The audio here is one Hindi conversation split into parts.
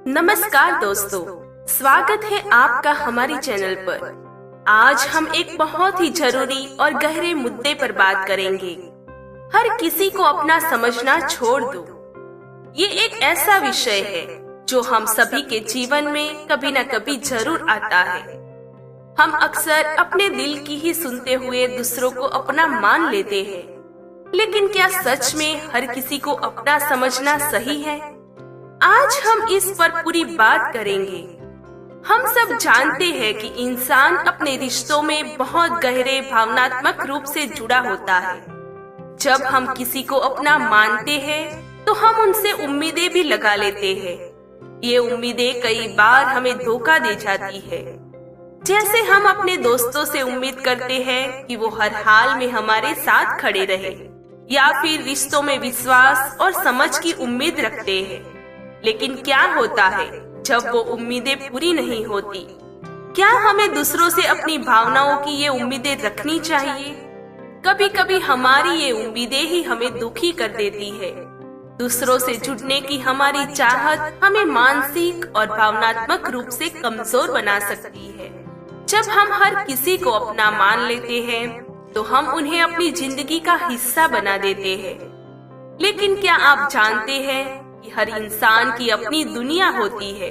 नमस्कार दोस्तों, स्वागत है आपका हमारे चैनल पर। आज हम एक बहुत ही जरूरी और गहरे मुद्दे पर बात करेंगे। हर किसी को अपना समझना छोड़ दो। ये एक ऐसा विषय है जो हम सभी के जीवन में कभी न कभी जरूर आता है। हम अक्सर अपने दिल की ही सुनते हुए दूसरों को अपना मान लेते हैं, लेकिन क्या सच में हर किसी को अपना समझना सही है? आज हम इस पर पूरी बात करेंगे। हम सब जानते हैं कि इंसान अपने रिश्तों में बहुत गहरे भावनात्मक रूप से जुड़ा होता है। जब हम किसी को अपना मानते हैं, तो हम उनसे उम्मीदें भी लगा लेते हैं। ये उम्मीदें कई बार हमें धोखा दे जाती है। जैसे हम अपने दोस्तों से उम्मीद करते हैं कि वो हर हाल में हमारे साथ खड़े रहे, या फिर रिश्तों में विश्वास और समझ की उम्मीद रखते हैं। लेकिन क्या होता है जब वो उम्मीदें पूरी नहीं होती? क्या हमें दूसरों से अपनी भावनाओं की ये उम्मीदें रखनी चाहिए? कभी कभी हमारी ये उम्मीदें ही हमें दुखी कर देती है। दूसरों से जुड़ने की हमारी चाहत हमें मानसिक और भावनात्मक रूप से कमजोर बना सकती है। जब हम हर किसी को अपना मान लेते हैं, तो हम उन्हें अपनी जिंदगी का हिस्सा बना देते हैं। लेकिन क्या आप जानते हैं कि हर इंसान की अपनी दुनिया होती है।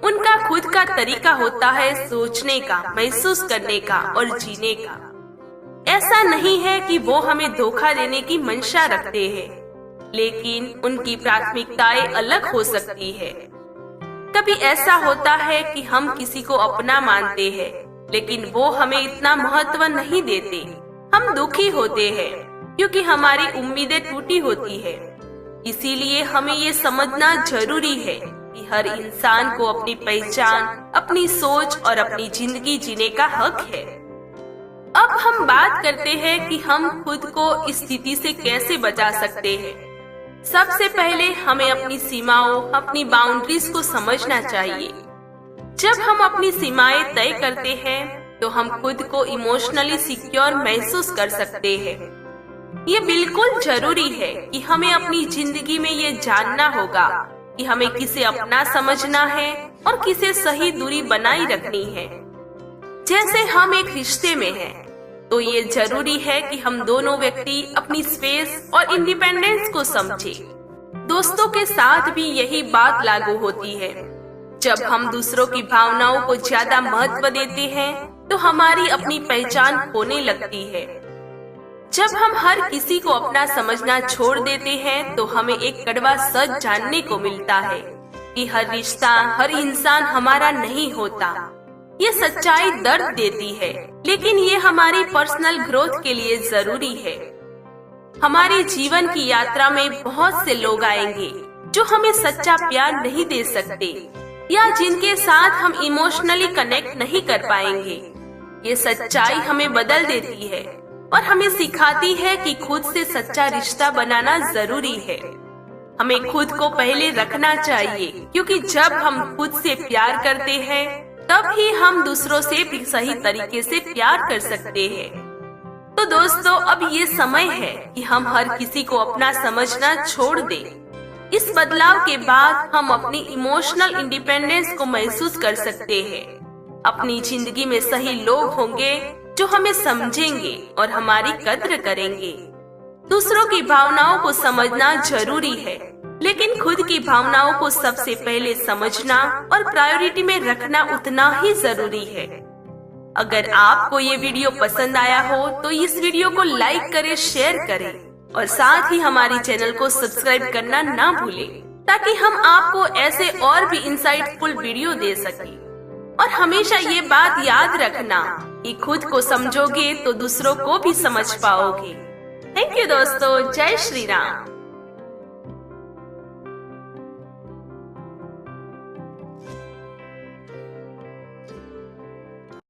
उनका खुद का तरीका होता है सोचने का, महसूस करने का और जीने का। ऐसा नहीं है कि वो हमें धोखा देने की मंशा रखते हैं, लेकिन उनकी प्राथमिकताएं अलग हो सकती है। कभी ऐसा होता है कि हम किसी को अपना मानते हैं, लेकिन वो हमें इतना महत्व नहीं देते। हम दुखी होते हैं क्योंकि हमारी उम्मीदें टूटी होती है। इसीलिए हमें ये समझना जरूरी है कि हर इंसान को अपनी पहचान, अपनी सोच और अपनी जिंदगी जीने का हक है। अब हम बात करते हैं कि हम खुद को इस स्थिति से कैसे बचा सकते हैं। सबसे पहले हमें अपनी सीमाओं, अपनी बाउंड्रीज को समझना चाहिए। जब हम अपनी सीमाएं तय करते हैं, तो हम खुद को इमोशनली सिक्योर महसूस कर सकते हैं। ये बिल्कुल जरूरी है कि हमें अपनी जिंदगी में ये जानना होगा कि हमें किसे अपना समझना है और किसे सही दूरी बनाई रखनी है। जैसे हम एक रिश्ते में हैं, तो ये जरूरी है कि हम दोनों व्यक्ति अपनी स्पेस और इंडिपेंडेंस को समझें। दोस्तों के साथ भी यही बात लागू होती है। जब हम दूसरों की भावनाओं को ज्यादा महत्व देते हैं, तो हमारी अपनी पहचान खोने लगती है। जब हम हर किसी को अपना समझना छोड़ देते हैं, तो हमें एक कड़वा सच जानने को मिलता है कि हर रिश्ता, हर इंसान हमारा नहीं होता। ये सच्चाई दर्द देती है, लेकिन ये हमारी पर्सनल ग्रोथ के लिए जरूरी है। हमारे जीवन की यात्रा में बहुत से लोग आएंगे जो हमें सच्चा प्यार नहीं दे सकते, या जिनके साथ हम इमोशनली कनेक्ट नहीं कर पाएंगे। ये सच्चाई हमें बदल देती है और हमें सिखाती है कि खुद से सच्चा रिश्ता बनाना जरूरी है। हमें खुद को पहले रखना चाहिए, क्योंकि जब हम खुद से प्यार करते हैं, तब ही हम दूसरों से भी सही तरीके से प्यार कर सकते हैं। तो दोस्तों, अब ये समय है कि हम हर किसी को अपना समझना छोड़ दें। इस बदलाव के बाद हम अपनी इमोशनल इंडिपेंडेंस को महसूस कर सकते हैं। अपनी जिंदगी में सही लोग होंगे जो हमें समझेंगे और हमारी कद्र करेंगे। दूसरों की भावनाओं को समझना जरूरी है, लेकिन खुद की भावनाओं को सबसे पहले समझना और प्रायोरिटी में रखना उतना ही जरूरी है। अगर आपको ये वीडियो पसंद आया हो, तो इस वीडियो को लाइक करें, शेयर करें और साथ ही हमारे चैनल को सब्सक्राइब करना ना भूलें, ताकि हम आपको ऐसे और भी इंसाइटफुल वीडियो दे सकें। और हमेशा ये बात याद रखना कि खुद को समझोगे तो दूसरों को भी समझ पाओगे। थैंक यू दोस्तों, जय श्री राम।